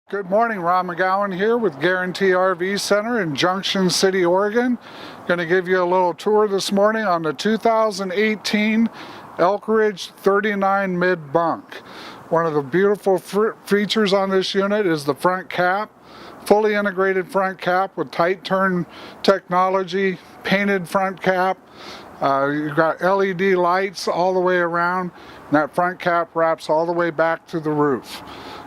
Good morning, Ron.McGowen here with Guaranty RV Center in Junction City, Oregon. Going to give you a little tour this morning on the 2018 Elkridge 39 mid bunk. One of the beautiful features on this unit is the front cap. Fully integrated front cap with tight turn technology, painted front cap. You've got LED lights all the way around, and that front cap wraps all the way back to the roof.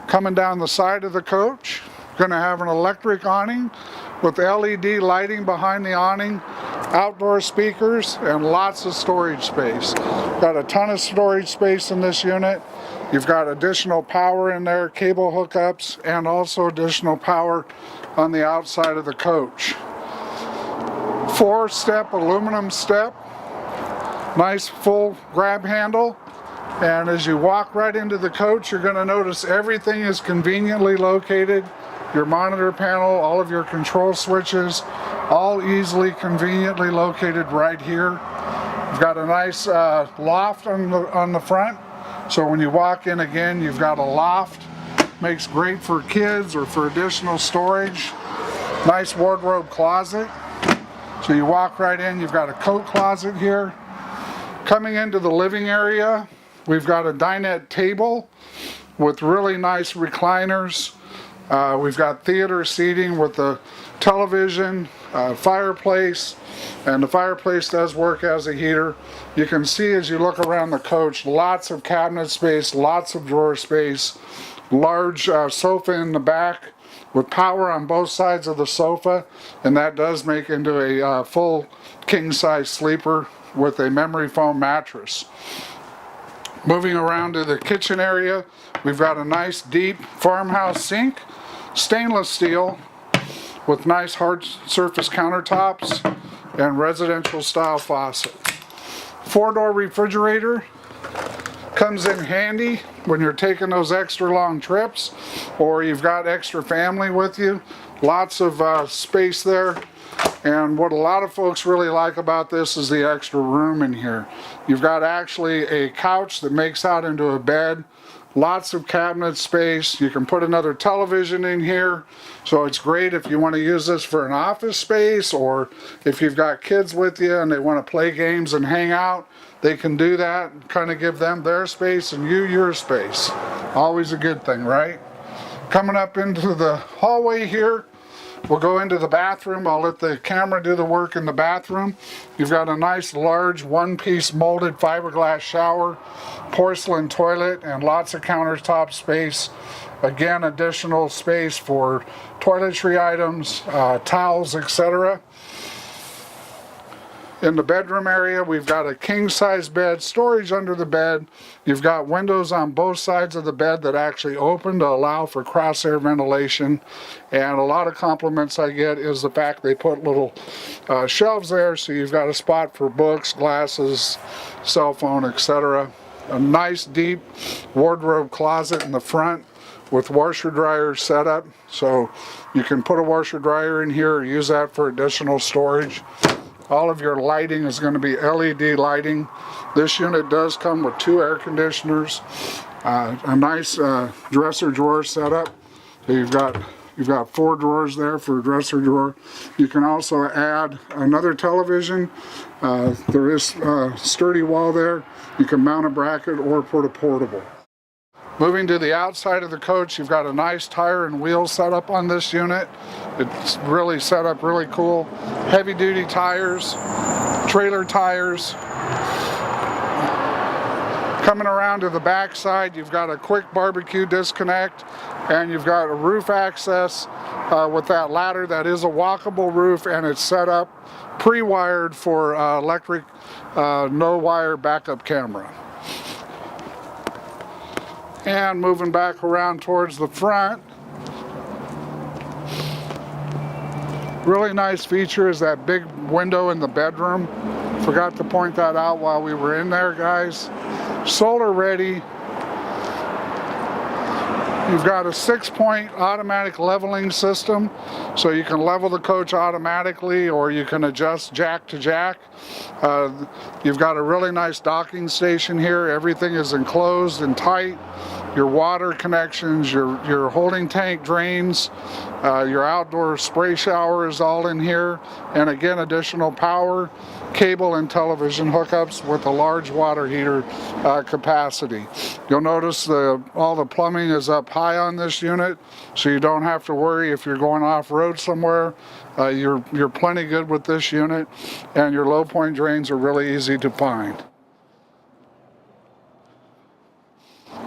Coming down the side of the coach, going to have an electric awning with LED lighting behind the awning, outdoor speakers, and lots of storage space. Got a ton of storage space in this unit. You've got additional power in there, cable hookups, and also additional power on the outside of the coach. 4-step aluminum step, nice full grab handle. And as you walk right into the coach, you're going to notice everything is conveniently located. Your monitor panel, all of your control switches, all easily, conveniently located right here. You've got a nice loft on the front. So when you walk in again, you've got a loft. Makes great for kids or for additional storage. Nice wardrobe closet. So you walk right in, you've got a coat closet here. Coming into the living area, we've got a dinette table with really nice recliners. We've got theater seating with the television, fireplace, and the fireplace does work as a heater. You can see as you look around the coach, lots of cabinet space, lots of drawer space, large sofa in the back with power on both sides of the sofa, and that does make into a full king-size sleeper with a memory foam mattress. Moving around to the kitchen area, we've got a nice deep farmhouse sink, stainless steel with nice hard surface countertops and residential style faucet. 4-door refrigerator comes in handy when you're taking those extra long trips or you've got extra family with you. Lots of space there. And what a lot of folks really like about this is the extra room in here. You've got actually a couch that makes out into a bed, lots of cabinet space. You can put another television in here, so it's great if you want to use this for an office space, or if you've got kids with you and they want to play games and hang out, they can do that and kind of give them their space and you your space. Always a good thing, right? Coming up into the hallway here, we'll go into the bathroom. I'll let the camera do the work in the bathroom. You've got a nice large one-piece molded fiberglass shower, porcelain toilet, and lots of countertop space. Again, additional space for toiletry items, towels, etc. In the bedroom area, we've got a king-size bed, storage under the bed. You've got windows on both sides of the bed that actually open to allow for cross-air ventilation. And a lot of compliments I get is the fact they put little shelves there, so you've got a spot for books, glasses, cell phone, etc. A nice deep wardrobe closet in the front with washer dryer setup, so you can put a washer dryer in here or use that for additional storage. All of your lighting is going to be LED lighting. This unit does come with 2 air conditioners, a nice dresser drawer setup. So you've got 4 drawers there for a dresser drawer. You can also add another television. There is a sturdy wall there. You can mount a bracket or put a portable. Moving to the outside of the coach, you've got a nice tire and wheel setup on this unit. It's really set up really cool. Heavy duty tires, trailer tires. Coming around to the back side, you've got a quick barbecue disconnect, and you've got a roof access with that ladder that is a walkable roof, and it's set up pre-wired for electric no-wire backup camera. And moving back around towards the front, really nice feature is that big window in the bedroom. Forgot to point that out while we were in there, guys. Solar ready. You've got a 6-point automatic leveling system, so you can level the coach automatically or you can adjust jack to jack. You've got a really nice docking station here. Everything is enclosed and tight. your water connections, your holding tank drains, your outdoor spray shower is all in here, and again, additional power, cable and television hookups with a large water heater capacity. You'll notice all the plumbing is up high on this unit, so you don't have to worry if you're going off-road somewhere. You're plenty good with this unit, and your low point drains are really easy to find.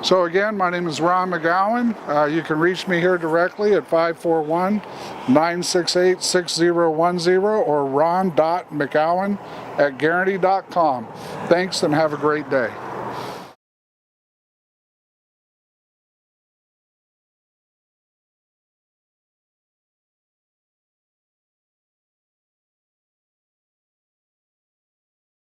So again, my name is Ron.McGowen. You can reach me here directly at 541-968-6010 or Ron.McGowen at Guaranty.com. Thanks and have a great day.